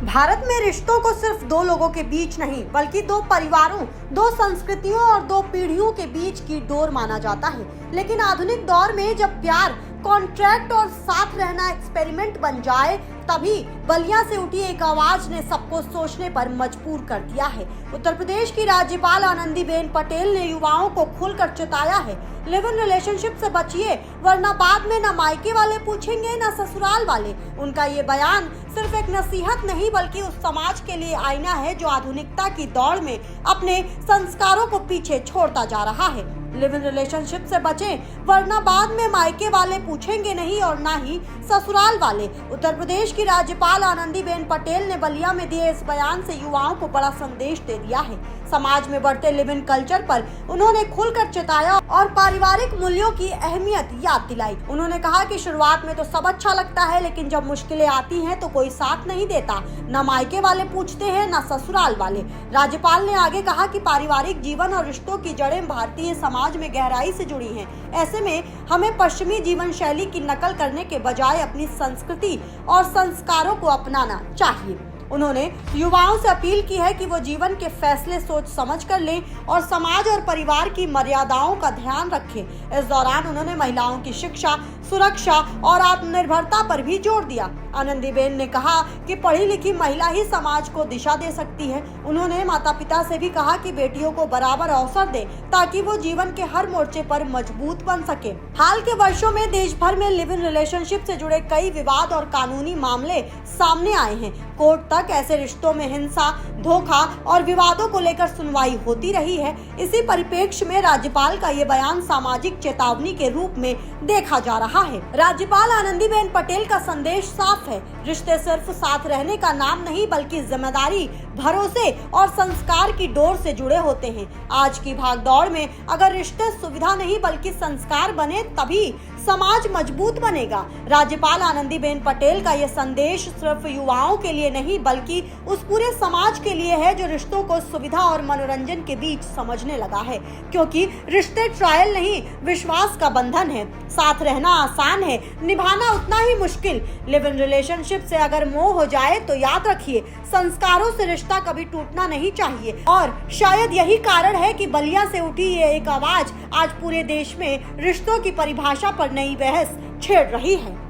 भारत में रिश्तों को सिर्फ दो लोगों के बीच नहीं बल्कि दो परिवारों, दो संस्कृतियों और दो पीढ़ियों के बीच की डोर माना जाता है। लेकिन आधुनिक दौर में जब प्यार कॉन्ट्रैक्ट और साथ रहना एक्सपेरिमेंट बन जाए, तभी बलिया से उठी एक आवाज ने सबको सोचने पर मजबूर कर दिया है। उत्तर प्रदेश की राज्यपाल आनंदीबेन पटेल ने युवाओं को खुलकर चेताया है, लिव इन रिलेशनशिप से बचिए, वरना बाद में न मायके वाले पूछेंगे न ससुराल वाले। उनका ये बयान सिर्फ एक नसीहत नहीं बल्कि उस समाज के लिए आईना है जो आधुनिकता की दौड़ में अपने संस्कारों को पीछे छोड़ता जा रहा है। लिव इन रिलेशनशिप से बचें, वरना बाद में मायके वाले पूछेंगे नहीं और ना ही ससुराल वाले। उत्तर प्रदेश की राज्यपाल आनंदीबेन पटेल ने बलिया में दिए इस बयान से युवाओं को बड़ा संदेश दे दिया है। समाज में बढ़ते लिव इन कल्चर पर उन्होंने खुलकर चेताया और पारिवारिक मूल्यों की अहमियत याद दिलाई। उन्होंने कहा कि शुरुआत में तो सब अच्छा लगता है, लेकिन जब मुश्किलें आती हैं तो कोई साथ नहीं देता, न मायके वाले पूछते हैं न ससुराल वाले। राज्यपाल ने आगे कहा कि पारिवारिक जीवन और रिश्तों की जड़ें भारतीय समाज में गहराई से जुड़ी हैं। ऐसे में हमें पश्चिमी जीवन शैली की नकल करने के बजाय अपनी संस्कृति और संस्कारों को अपनाना चाहिए। उन्होंने युवाओं से अपील की है कि वो जीवन के फैसले सोच समझ कर लें और समाज और परिवार की मर्यादाओं का ध्यान रखें। इस दौरान उन्होंने महिलाओं की शिक्षा, सुरक्षा और आत्मनिर्भरता पर भी जोर दिया। आनंदीबेन ने कहा कि पढ़ी लिखी महिला ही समाज को दिशा दे सकती है। उन्होंने माता पिता से भी कहा कि बेटियों को बराबर अवसर दें ताकि वो जीवन के हर मोर्चे पर मजबूत बन सके। हाल के वर्षों में देश भर में लिव इन रिलेशनशिप से जुड़े कई विवाद और कानूनी मामले सामने आए हैं। कोर्ट तक ऐसे रिश्तों में हिंसा, धोखा और विवादों को लेकर सुनवाई होती रही है। इसी परिप्रेक्ष्य में राज्यपाल का ये बयान सामाजिक चेतावनी के रूप में देखा जा रहा है। राज्यपाल आनंदीबेन पटेल का संदेश साफ है, रिश्ते सिर्फ साथ रहने का नाम नहीं बल्कि जिम्मेदारी, भरोसे और संस्कार की डोर से जुड़े होते हैं। आज की भागदौड़ में अगर रिश्ते सुविधा नहीं बल्कि संस्कार बने, तभी समाज मजबूत बनेगा। राज्यपाल आनंदीबेन पटेल का यह संदेश सिर्फ युवाओं के लिए नहीं बल्कि उस पूरे समाज के लिए है जो रिश्तों को सुविधा और मनोरंजन के बीच समझने लगा है। क्योंकि रिश्ते ट्रायल नहीं, विश्वास का बंधन है। साथ रहना आसान है, निभाना उतना ही मुश्किल। लिव इन रिलेशनशिप से अगर मोह हो जाए तो याद रखिए, संस्कारों से रिश्ता कभी टूटना नहीं चाहिए। और शायद यही कारण है कि बलिया से उठी ये एक आवाज आज पूरे देश में रिश्तों की परिभाषा पर नई बहस छेड़ रही है।